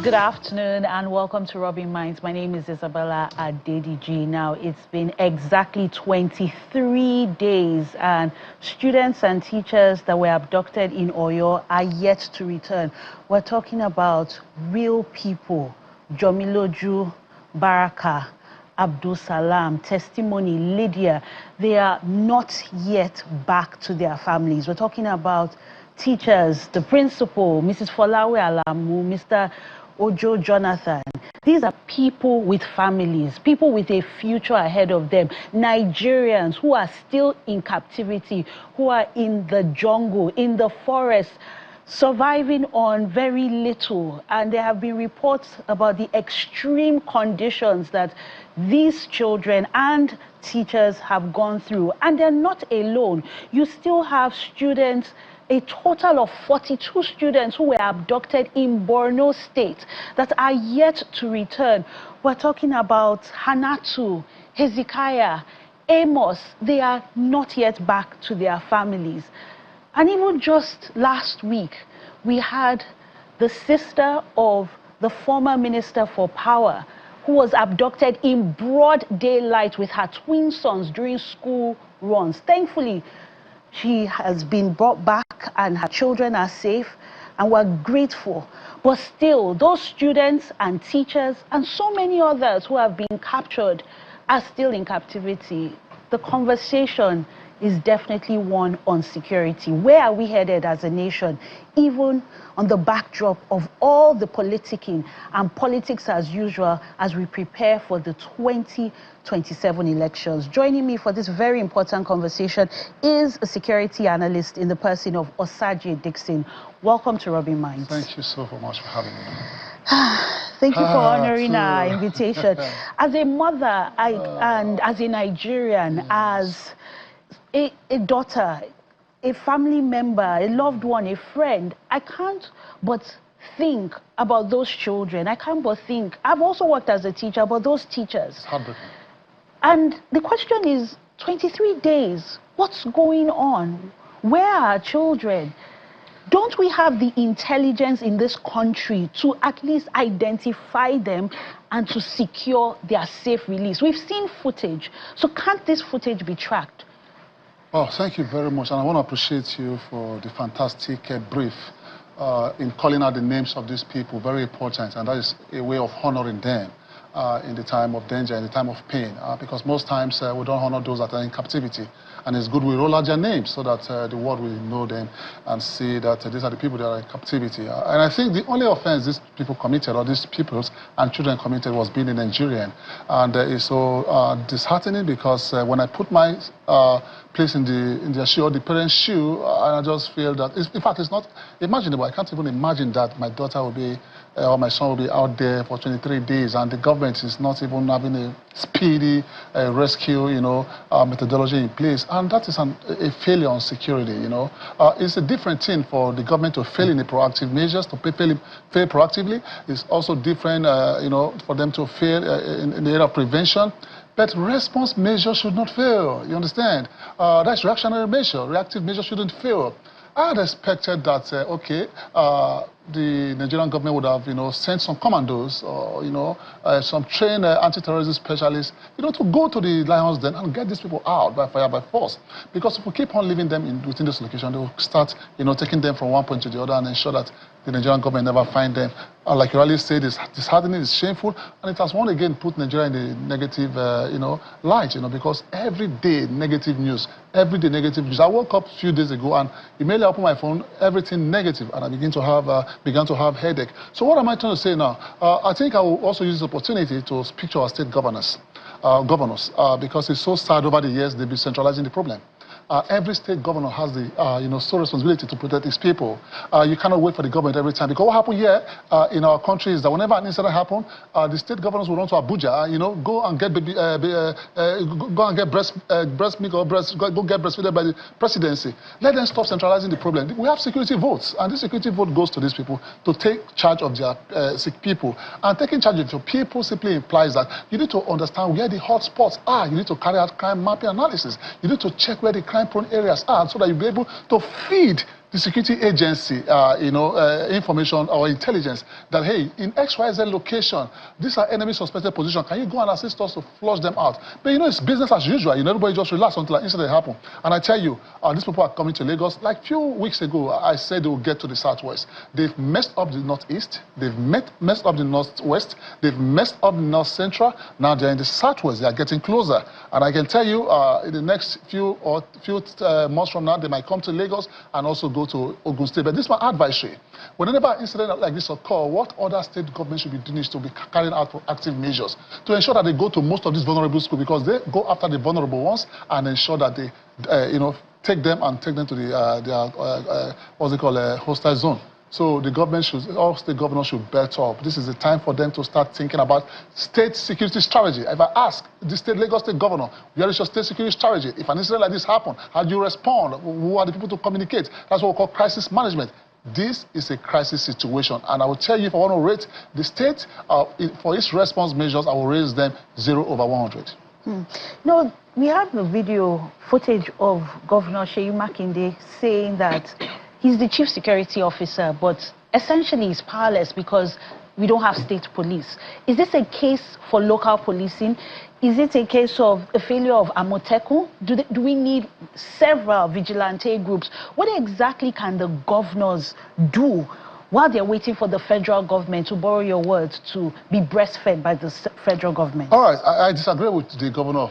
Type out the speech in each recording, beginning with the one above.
Good afternoon and welcome to Rubbing Minds. My name is Isabella Adediji. Now, it's been exactly 23 days and students and teachers that were abducted in Oyo are yet to return. We're talking about real people. Jomiloju, Baraka, Abdul Salam, Testimony, Lydia. They are not yet back to their families. We're talking about teachers, the principal, Mrs. Folawe Alamu, Mr. Ojo Jonathan. These are people with families, people with a future ahead of them. Nigerians who are still in captivity, who are in the jungle, in the forest, surviving on very little. And there have been reports about the extreme conditions that these children and teachers have gone through. And they're not alone. You still have students, a total of 42 students who were abducted in Borno State that are yet to return. We're talking about Hanatu, Hezekiah, Amos. They are not yet back to their families. And even just last week, we had the sister of the former Minister for Power who was abducted in broad daylight with her twin sons during school runs. Thankfully, she has been brought back and her children are safe, and we're grateful. But still, those students and teachers and so many others who have been captured are still in captivity. The conversation is definitely one on security. Where are we headed as a nation, even on the backdrop of all the politicking and politics as usual as we prepare for the 2027 elections? Joining me for this very important conversation is a security analyst in the person of Osagie Dickson. Welcome to Rubbing Minds. Thank you so much for having me. Thank you for honoring our invitation. As a mother and as a Nigerian, yes, as a daughter, a family member, a loved one, a friend, I can't but think about those children. I can't but think. I've also worked as a teacher, about those teachers. It's heartbreaking. And the question is, 23 days, what's going on? Where are our children? Don't we have the intelligence in this country to at least identify them and to secure their safe release? We've seen footage, so can't this footage be tracked? Oh, thank you very much, and I want to appreciate you for the fantastic brief in calling out the names of these people. Very important, and that is a way of honoring them in the time of danger, in the time of pain, because most times we don't honor those that are in captivity. And it's good we roll out their names so that the world will know them and see that these are the people that are in captivity. And I think the only offense these people committed, or these peoples and children committed, was being a Nigerian. And it's so disheartening because when I put my place in their shoe, or the parents' shoe, I just feel that, in fact, it's not imaginable. I can't even imagine that my daughter will be, or my son will be out there for 23 days, and the government is not even having a speedy rescue, methodology in place. And that is a failure on security, It's a different thing for the government to fail in the proactive measures, to fail proactively. It's also different, for them to fail in the area of prevention. But response measures should not fail, you understand? That's reactionary measure. Reactive measures shouldn't fail. I had expected that, the Nigerian government would have, sent some commandos or, some trained anti-terrorism specialists, to go to the lions den and get these people out by fire, by force. Because if we keep on leaving them within this location, they will start, taking them from one point to the other and ensure that the Nigerian government never find them. Like you already said, it's disheartening, it's shameful, and it has once again put Nigeria in the negative, light, because every day negative news, every day negative news. I woke up a few days ago and immediately I opened my phone, everything negative, and I began to have headache. So what am I trying to say now? I think I will also use this opportunity to speak to our state governors, because it's so sad over the years they've been centralizing the problem. Every state governor has the sole responsibility to protect his people. You cannot wait for the government every time. Because what happened here in our country is that whenever an incident happens, the state governors will run to Abuja, go and get go and get breast milk or go get breastfeeded by the presidency. Let them stop centralizing the problem. We have security votes, and this security vote goes to these people to take charge of their sick people. And taking charge of your people simply implies that you need to understand where the hot spots are. You need to carry out crime mapping analysis. You need to check where the crime-prone areas are so that you'll be able to feed the security agency, information or intelligence that, hey, in XYZ location, these are enemy suspected positions. Can you go and assist us to flush them out? But it's business as usual. Everybody just relax until an incident happens. And I tell you, these people are coming to Lagos. Like a few weeks ago, I said they will get to the southwest. They've messed up the northeast. They've messed up the northwest. They've messed up the north central. Now they're in the southwest. They are getting closer. And I can tell you, in the next few months from now, they might come to Lagos and also go to Ogun State. But this is my advisory. Whenever an incident like this occurs, what other state government should be doing is to be carrying out proactive measures to ensure that they go to most of these vulnerable schools, because they go after the vulnerable ones and ensure that they, take them to the what's it called, hostile zone. So the government all state governors should bet up. This is the time for them to start thinking about state security strategy. If I ask the Lagos State governor, where is your state security strategy? If an incident like this happens, how do you respond? Who are the people to communicate? That's what we call crisis management. This is a crisis situation. And I will tell you, if I want to rate the state for its response measures, I will raise them 0/100. No, we have the video footage of Governor Seyi Makinde saying that he's the chief security officer, but essentially he's powerless because we don't have state police. Is this a case for local policing? Is it a case of a failure of Amotekun? Do we need several vigilante groups? What exactly can the governors do while they're waiting for the federal government, to borrow your words, to be breastfed by the federal government? All right, I disagree with the governor of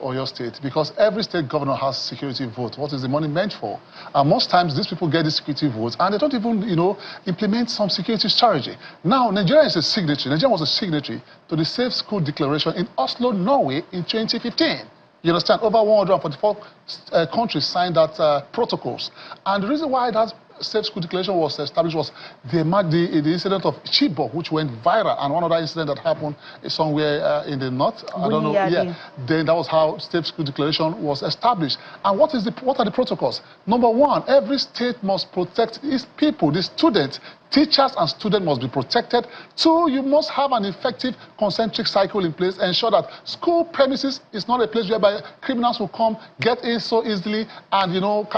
Oyo State, because every state governor has security vote. What is the money meant for? And most times these people get the security votes and they don't even, implement some security strategy. Now, Nigeria is a signatory. Nigeria was a signatory to the Safe School Declaration in Oslo, Norway in 2015. You understand? Over 144 countries signed that protocols. And the reason why that Safe School Declaration was established was the incident of Chibok, which went viral, and one other incident that happened somewhere in the north. I don't know. Yeah. Then that was how Safe School Declaration was established. And what are the protocols? Number one, every state must protect its people, the students. Teachers and students must be protected. Two, you must have an effective concentric cycle in place. Ensure that school premises is not a place whereby criminals will come, get in so easily, and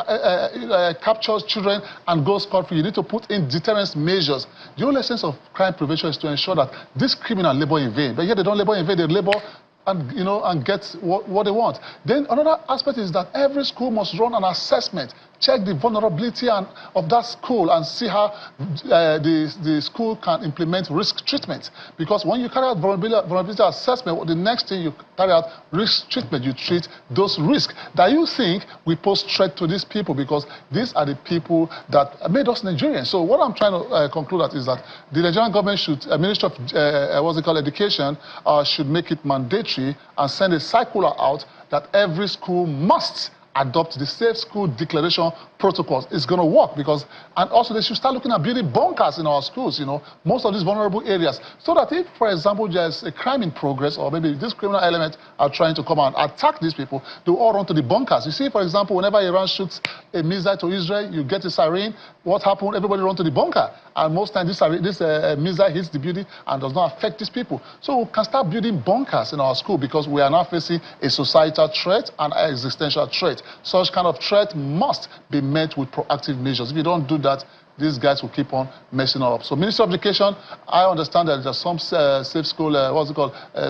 capture children and go scot-free. You need to put in deterrence measures. The whole essence of crime prevention is to ensure that these criminals labor in vain. But yet they don't labor in vain, they labor and get what they want. Then another aspect is that every school must run an assessment, check the vulnerability of that school and see how the school can implement risk treatment. Because when you carry out vulnerability assessment, the next thing you carry out risk treatment, you treat those risks that you think we pose threat to these people, because these are the people that made us Nigerians. So what I'm trying to conclude at is that the Nigerian government should, Ministry of Education, should make it mandatory and send a circular out that every school must adopt the Safe School Declaration protocols. It's going to work, because, and also they should start looking at building bunkers in our schools, most of these vulnerable areas, so that if, for example, there's a crime in progress, or maybe this criminal element are trying to come and attack these people, they will all run to the bunkers. You see, for example, whenever Iran shoots a missile to Israel, you get a siren. What happened? Everybody run to the bunker. And most times this missile hits the building and does not affect these people. So we can start building bunkers in our school, because we are now facing a societal threat and an existential threat. Such kind of threat must be met with proactive measures. If you don't do that, these guys will keep on messing up. So Ministry of Education, I understand that there's some safe school,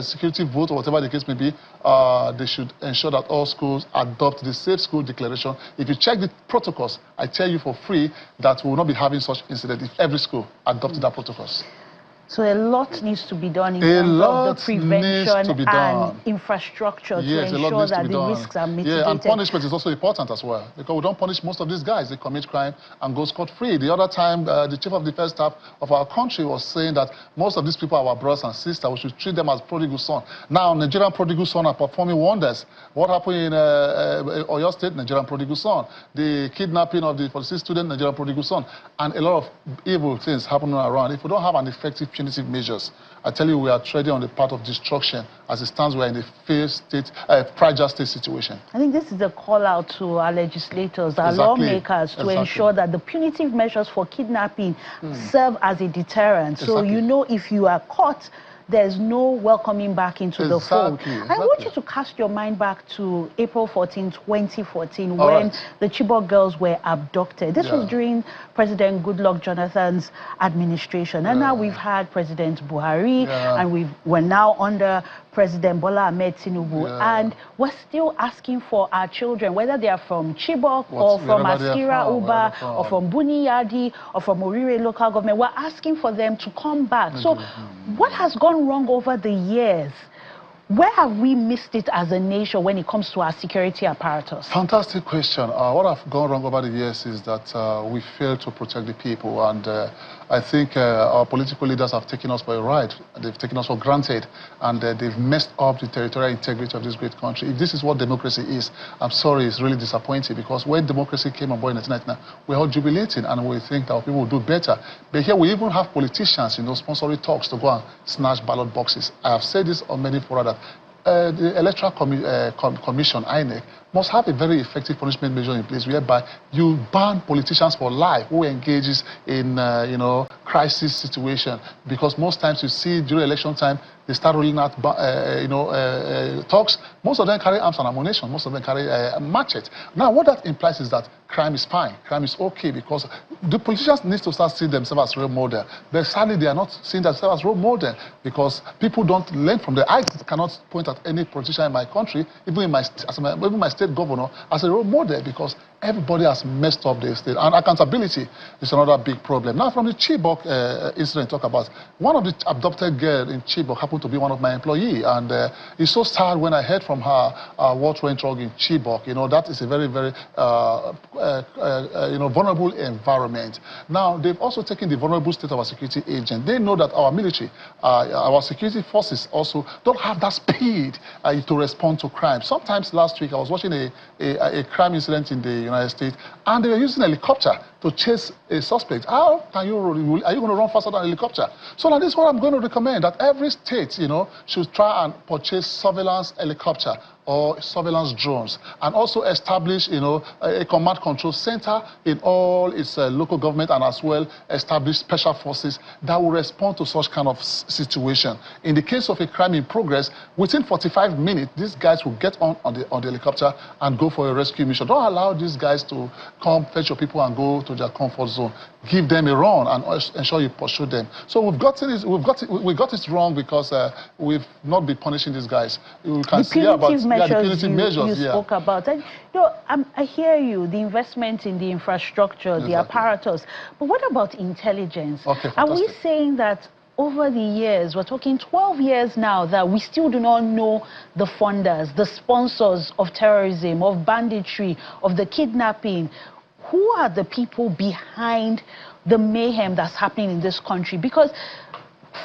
security vote, or whatever the case may be. They should ensure that all schools adopt the Safe School Declaration. If you check the protocols, I tell you for free that we will not be having such incidents if every school adopted that protocols. So a lot needs to be done in terms of the prevention and infrastructure to ensure that the risks are mitigated. Yeah, and punishment is also important as well, because we don't punish most of these guys. They commit crime and go scot-free. The other time, the Chief of Defense Staff of our country was saying that most of these people are our brothers and sisters. We should treat them as prodigal sons. Now, Nigerian prodigal sons are performing wonders. What happened in Oyo State? Nigerian prodigal son. The kidnapping of the 46 student, Nigerian prodigal son. And a lot of evil things happening around. If we don't have an effective punitive measures, I tell you, we are treading on the path of destruction. As it stands, we are in a fragile state situation. I think this is a call out to our legislators, our lawmakers, to ensure that the punitive measures for kidnapping serve as a deterrent. So if you are caught, there's no welcoming back into the fold. I want you to cast your mind back to April 14, 2014, when the Chibok girls were abducted. This was during President Goodluck Jonathan's administration. And now we've had President Buhari, and we're now under President Bola Ahmed Tinubu, and we're still asking for our children, whether they are from Chibok or from Askira Uba or from Buniyadi or from Orire local government, we're asking for them to come back. So what has gone wrong over the years? Where have we missed it as a nation when it comes to our security apparatus? Fantastic question. What has gone wrong over the years is that we failed to protect the people, and I think our political leaders have taken us for a ride. They've taken us for granted, and they've messed up the territorial integrity of this great country. If this is what democracy is, I'm sorry, it's really disappointing, because when democracy came on board in 1999, we're all jubilating, and we think that our people will do better. But here we even have politicians, sponsoring talks to go and snatch ballot boxes. I have said this on many forums, that the Electoral Commission, INEC, must have a very effective punishment measure in place, whereby you ban politicians for life who engages in, crisis situation. Because most times you see during election time, they start rolling out, talks. Most of them carry arms and ammunition. Most of them carry machetes. Now, what that implies is that crime is fine. Crime is okay, because the politicians need to start seeing themselves as role model. But sadly, they are not seeing themselves as role model, because people don't learn from them. I cannot point at any politician in my country, even my state governor, as a role model, because everybody has messed up their state. And accountability is another big problem. Now, from the Chibok incident, talk about one of the abducted girls in Chibok happened to be one of my employees, and it's so sad when I heard from her what went wrong in Chibok. That is a very, very vulnerable environment. Now, they've also taken the vulnerable state of our security agent. They know that our military, our security forces also don't have that speed to respond to crime. Sometimes last week I was watching a crime incident in the United States, and they were using a helicopter to chase a suspect. How can you, are you going to run faster than a helicopter? So now this is what I'm going to recommend, that every state, should try and purchase surveillance helicopter or surveillance drones, and also establish, a command control center in all its local government, and as well establish special forces that will respond to such kind of situation. In the case of a crime in progress, within 45 minutes, these guys will get on the helicopter and go for a rescue mission. Don't allow these guys to come fetch your people and go to their comfort zone. Give them a run and ensure you pursue them. So we got it wrong, because we've not been punishing these guys. You can see about punitive measures you spoke about. And, I hear you, the investment in the infrastructure, the apparatus. But what about intelligence? Are we saying that over the years, we're talking 12 years now, that we still do not know the funders, the sponsors of terrorism, of banditry, of the kidnapping? Who are the people behind the mayhem that's happening in this country? Because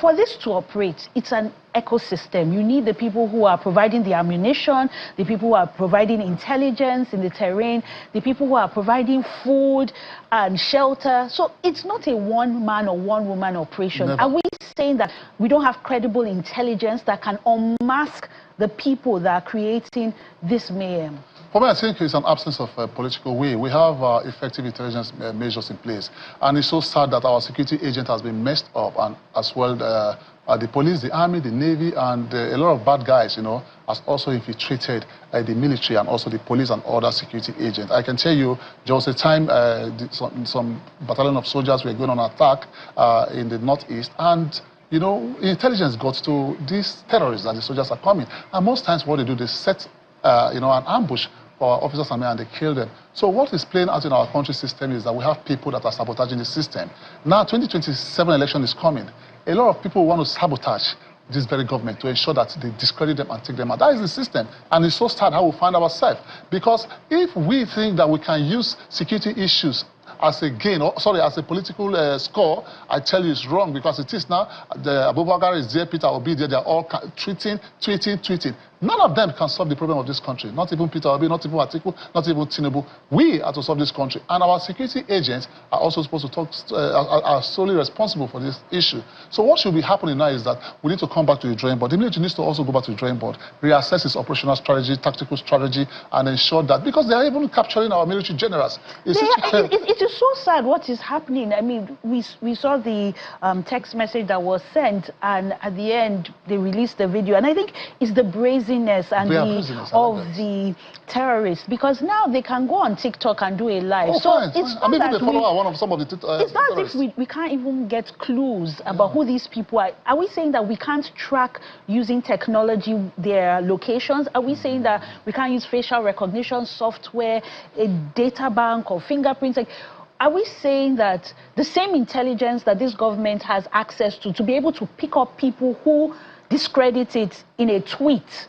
for this to operate, it's an ecosystem. You need the people who are providing the ammunition, the people who are providing intelligence in the terrain, the people who are providing food and shelter. So it's not a one-man or one-woman operation. Never. Are we saying that we don't have credible intelligence that can unmask the people that are creating this mayhem? For me, I think it's an absence of political will. We have effective intelligence measures in place. And it's so sad that our security agent has been messed up, and as well the police, the army, the navy, and a lot of bad guys, has also infiltrated the military and also the police and other security agents. I can tell you, there was a time some battalion of soldiers were going on attack in the northeast, and intelligence got to these terrorists that the soldiers are coming. And most times what they do, they set an ambush for our officers and men, and they kill them. So what is playing out in our country system is that we have people that are sabotaging the system. Now, 2027 election is coming. A lot of people want to sabotage this very government to ensure that they discredit them and take them out. That is the system. And it's so sad how we find ourselves. Because if we think that we can use security issues as a gain, as a political score, I tell you it's wrong, because it is now. The Abubakar is there, Peter Obi there, they're all tweeting. None of them can solve the problem of this country. Not even Peter Obi, not even Atiku, not even Tinubu. We are to solve this country. And our security agents are also supposed to talk, are solely responsible for this issue. So what should be happening now is that we need to come back to the drawing board. The military needs to also go back to the drawing board, reassess its operational strategy, tactical strategy, and ensure that, because they are even capturing our military generals. It is so sad what is happening. I mean, we saw the text message that was sent, and at the end, they released the video. And I think it's the brazenness and the terrorists, because now they can go on TikTok and do a live. Oh, so fine, it's fine. Maybe they follow one of some of the it's not as if we can't even get clues about who these people are. Are we saying that we can't track using technology their locations? Are we saying that we can't use facial recognition software, a data bank, or fingerprints? Like, are we saying that the same intelligence that this government has access to be able to pick up people who discredit it in a tweet,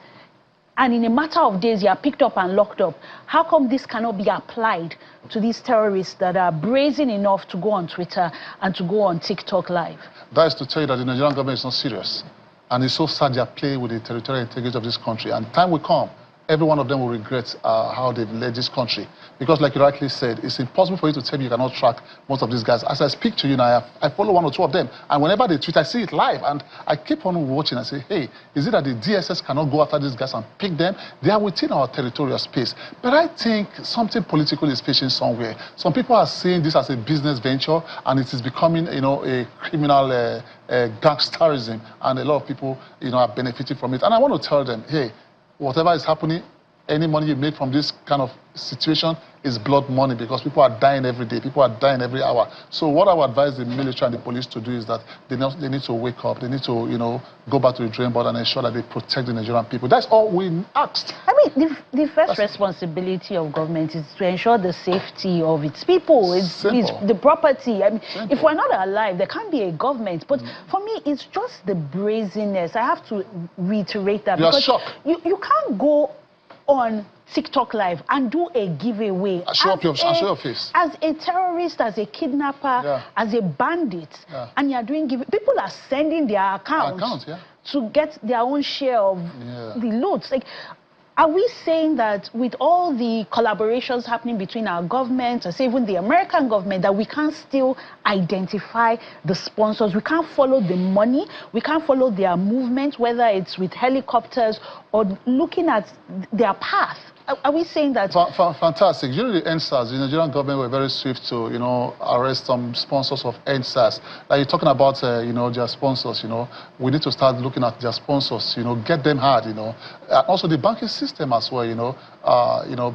and in a matter of days you are picked up and locked up? How come this cannot be applied to these terrorists that are brazen enough to go on Twitter and to go on TikTok live? That is to tell you that the Nigerian government is not serious. And it's so sad they are playing with the territorial integrity of this country. And time will come, every one of them will regret how they've led this country. Because like you rightly said, it's impossible for you to tell me you cannot track most of these guys. As I speak to you now, I follow one or two of them. And whenever they tweet, I see it live. And I keep on watching and say, hey, is it that the DSS cannot go after these guys and pick them? They are within our territorial space. But I think something political is fishing somewhere. Some people are seeing this as a business venture, and it is becoming, you know, a criminal gangsterism. And a lot of people, you know, are benefiting from it. And I want to tell them, hey, whatever is happening, any money you make from this kind of situation is blood money, because people are dying every day, people are dying every hour. So what I would advise the military and the police to do is that they need to wake up, they need to, you know, go back to the drawing board and ensure that they protect the Nigerian people. That's all we asked. I mean, the first responsibility of government is to ensure the safety of its people, it's the property. I mean, if we're not alive, there can't be a government. But for me, it's just the brazenness. I have to reiterate that. You are shocked. You can't go on TikTok live and do a giveaway. Show up your face. As a terrorist, as a kidnapper, as a bandit, and you're doing giveaway. People are sending their accounts to get their own share of the loot. Like, are we saying that with all the collaborations happening between our government, or say even the American government, that we can't still identify the sponsors? We can't follow the money, we can't follow their movement, whether it's with helicopters or looking at their path? Are we saying that? Fantastic. During the NSAS, the Nigerian government were very swift to, you know, arrest some sponsors of NSAS. Like you're talking about, you know, their sponsors, you know. We need to start looking at their sponsors, you know, get them hard, you know. And also the banking system as well, you know.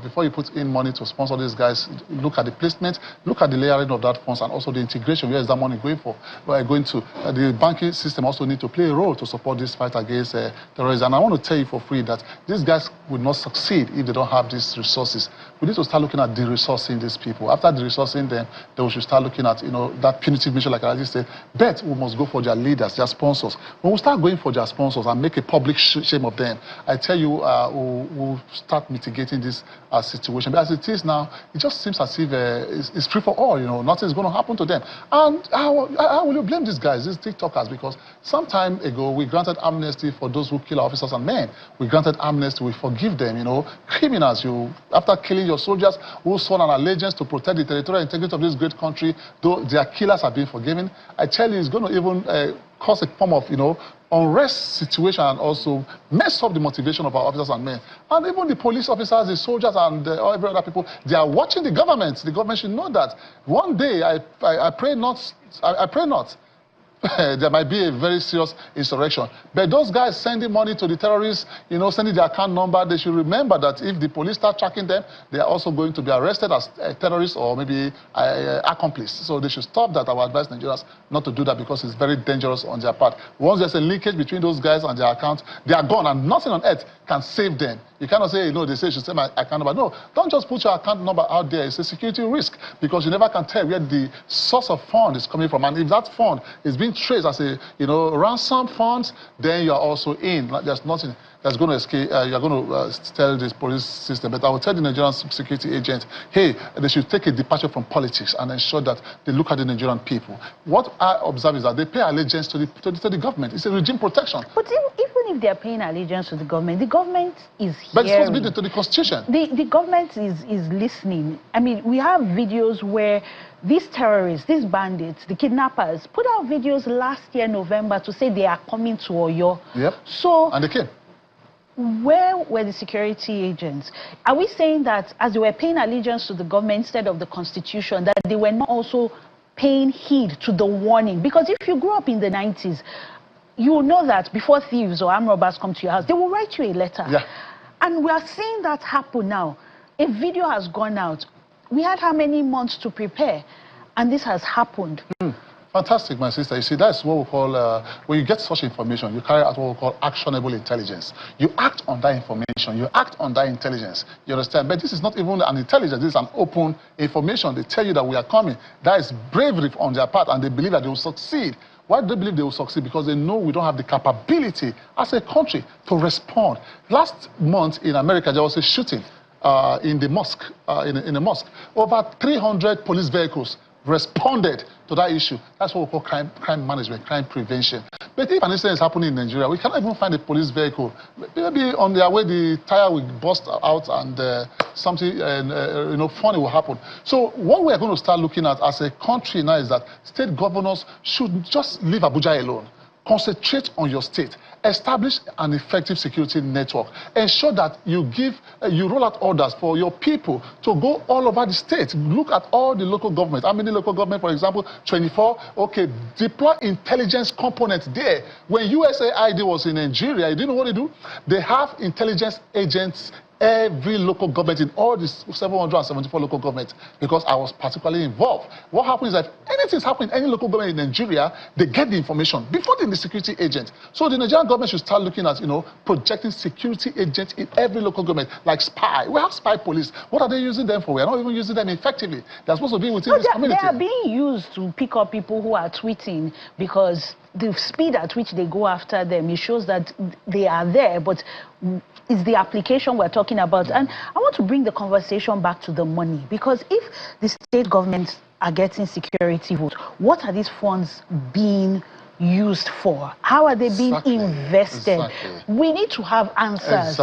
Before you put in money to sponsor these guys, look at the placement, look at the layering of that funds, and also the integration. Where is that money going for? Where are you going to? The banking system also need to play a role to support this fight against terrorism. And I want to tell you for free that these guys would not succeed if they don't have these resources. We need to start looking at de-resourcing these people. After de-resourcing them, then we should start looking at, you know, that punitive measure, like I just said. But we must go for their leaders, their sponsors. When we start going for their sponsors and make a public shame of them, I tell you, we'll start mitigating this situation. But as it is now, it just seems as if it's free for all, you know, nothing's going to happen to them. And how will you blame these guys, these TikTokers? Because some time ago, we granted amnesty for those who kill our officers and men. We granted amnesty, we forgive them, you know. Criminals, after killing your soldiers who sworn an allegiance to protect the territorial integrity of this great country, though their killers have been forgiven, I tell you, it's going to even cause a form of, you know, unrest situation, and also mess up the motivation of our officers and men. And even the police officers, the soldiers, and every other people, they are watching the government. The government should know that. One day, I pray not, there might be a very serious insurrection. But those guys sending money to the terrorists, you know, sending their account number, they should remember that if the police start tracking them, they are also going to be arrested as terrorists or maybe accomplices. So they should stop that. I would advise Nigerians not to do that, because it's very dangerous on their part. Once there's a linkage between those guys and their account, they are gone, and nothing on earth can save them. You cannot say, you know, they say you should say my account number. No, don't just put your account number out there. It's a security risk, because you never can tell where the source of fund is coming from. And if that fund is being traced as a, you know, ransom funds, then you are also in. There's nothing. that's going to escape, you're going to tell this police system, but I will tell the Nigerian security agent, hey, they should take a departure from politics and ensure that they look at the Nigerian people. What I observe is that they pay allegiance to the government. It's a regime protection. But even if they're paying allegiance to the government is but it's supposed hearing. to be to the Constitution. The government is listening. I mean, we have videos where these terrorists, these bandits, the kidnappers, put out videos last year, November, to say they are coming to Oyo. Yep. So, and they came. Where were the security agents? Are we saying that as they were paying allegiance to the government instead of the Constitution, that they were not also paying heed to the warning? Because if you grew up in the 90s, you will know that before thieves or armed robbers come to your house, they will write you a letter. Yeah. And we are seeing that happen now. A video has gone out. We had how many months to prepare? And this has happened. Fantastic, my sister. You see, that's what we call, when you get such information, you carry out what we call actionable intelligence. You act on that information. You act on that intelligence. You understand? But this is not even an intelligence. This is an open information. They tell you that we are coming. That is bravery on their part, and they believe that they will succeed. Why do they believe they will succeed? Because they know we don't have the capability as a country to respond. Last month in America, there was a shooting in the mosque, in a mosque. Over 300 police vehicles responded to that issue. That's what we call crime management, crime prevention. But if an incident is happening in Nigeria, we cannot even find a police vehicle. Maybe on their way, the tire will burst out and something funny will happen. So what we are going to start looking at as a country now is that state governors should just leave Abuja alone. Concentrate on your state. Establish an effective security network. Ensure that you roll out orders for your people to go all over the state. Look at all the local government. How many local government, for example, 24? Okay, deploy intelligence components there. When USAID was in Nigeria, you didn't know what they do? They have intelligence agents every local government in all these 774 local governments, because I was particularly involved. What happens is that anything's happening in any local government in Nigeria, they get the information before the security agent. So the Nigerian government should start looking at, projecting security agents in every local government, like spy. We have spy police. What are they using them for? We are not even using them effectively. They're supposed to be within this community. They are being used to pick up people who are tweeting, because the speed at which they go after them, it shows that they are there, but it's the application we're talking about. And I want to bring the conversation back to the money, because if the state governments are getting security votes, what are these funds being used for? How are they being invested? We need to have answers.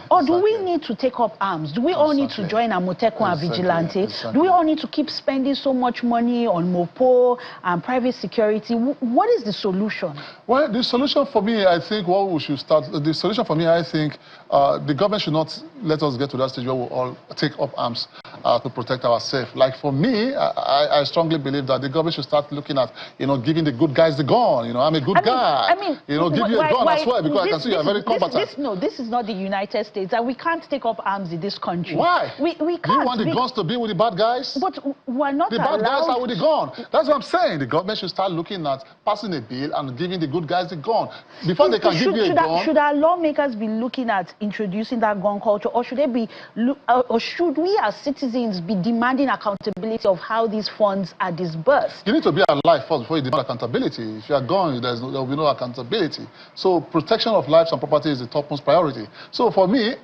Or do we need to take up arms? Do we all need to join Amotekun and Vigilante? Do we all need to keep spending so much money on Mopo and private security? What is the solution? Well, the solution for me, I think what we should start, the solution for me, I think the government should not let us get to that stage where we all take up arms to protect ourselves. Like for me, I strongly believe that the government should start looking at, giving the good guys the gun. I'm a good guy. Give you a gun as well, because I can see you're very combatant. This is not the United States, and we can't take up arms in this country. Why? We can't. Do you want the guns to be with the bad guys? But we're not allowed. The bad guys are with the gun. That's what I'm saying. The government should start looking at passing a bill and giving the good guys the gun. Before they can give you a gun. Should our lawmakers be looking at introducing that gun culture, or should should we as citizens be demanding accountability of how these funds are disbursed? You need to be alive first before you demand accountability. If you are gone, there will be no accountability. So protection of lives and property is the topmost priority. So for me,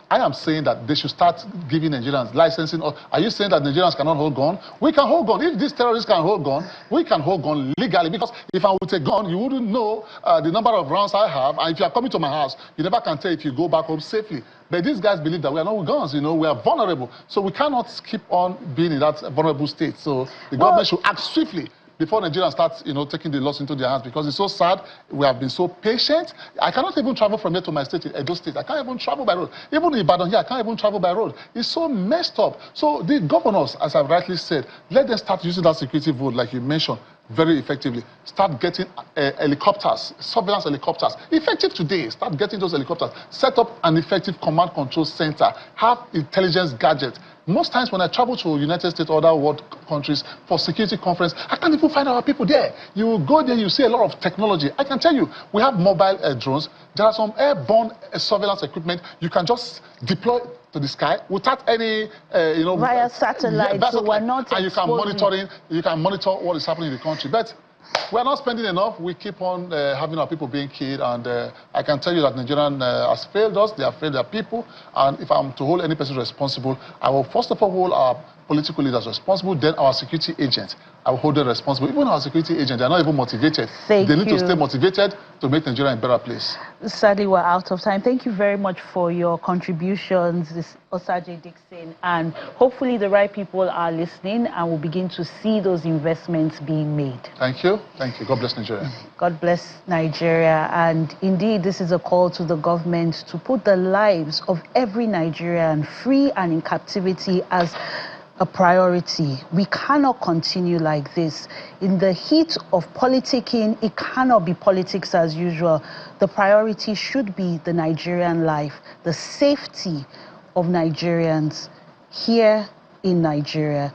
I am saying that they should start giving Nigerians licensing. Are you saying that Nigerians cannot hold gun? We can hold gun. If these terrorists can hold gun, we can hold gun legally. Because if I would take gun, you wouldn't know the number of rounds I have. And if you are coming to my house, you never can tell if you go back home safely. But these guys believe that we are not with guns, we are vulnerable. So we cannot keep on being in that vulnerable state. So the government should act swiftly before Nigerians start, taking the laws into their hands, because it's so sad. We have been so patient. I cannot even travel from here to my state, Edo State. I can't even travel by road. Even in Ibadan here, I can't even travel by road. It's so messed up. So the governors, as I've rightly said, let them start using that security vote, like you mentioned, very effectively. Start getting helicopters, surveillance helicopters. Effective today, start getting those helicopters. Set up an effective command control center. Have intelligence gadgets. Most times when I travel to United States or other world countries for security conference, I can't even find our people there. You will go there, you see a lot of technology. I can tell you, we have mobile drones. There are some airborne surveillance equipment you can just deploy to the sky without any, via satellite. So we're not and you can monitor what is happening in the country. But We're not spending enough. We keep on having our people being killed, and I can tell you that Nigerian has failed us. They have failed their people, and if I'm to hold any person responsible, I will first of all hold our political leaders responsible, then our security agents. I will hold them responsible. Even our security agents, they are not even motivated. They need to stay motivated to make Nigeria a better place. Sadly, we're out of time. Thank you very much for your contributions, this Osagie Dickson, and hopefully the right people are listening and will begin to see those investments being made. Thank you. Thank you. God bless Nigeria. God bless Nigeria. And indeed, this is a call to the government to put the lives of every Nigerian free and in captivity as a priority. We cannot continue like this. In the heat of politicking, it cannot be politics as usual. The priority should be the Nigerian life, the safety of Nigerians here in Nigeria.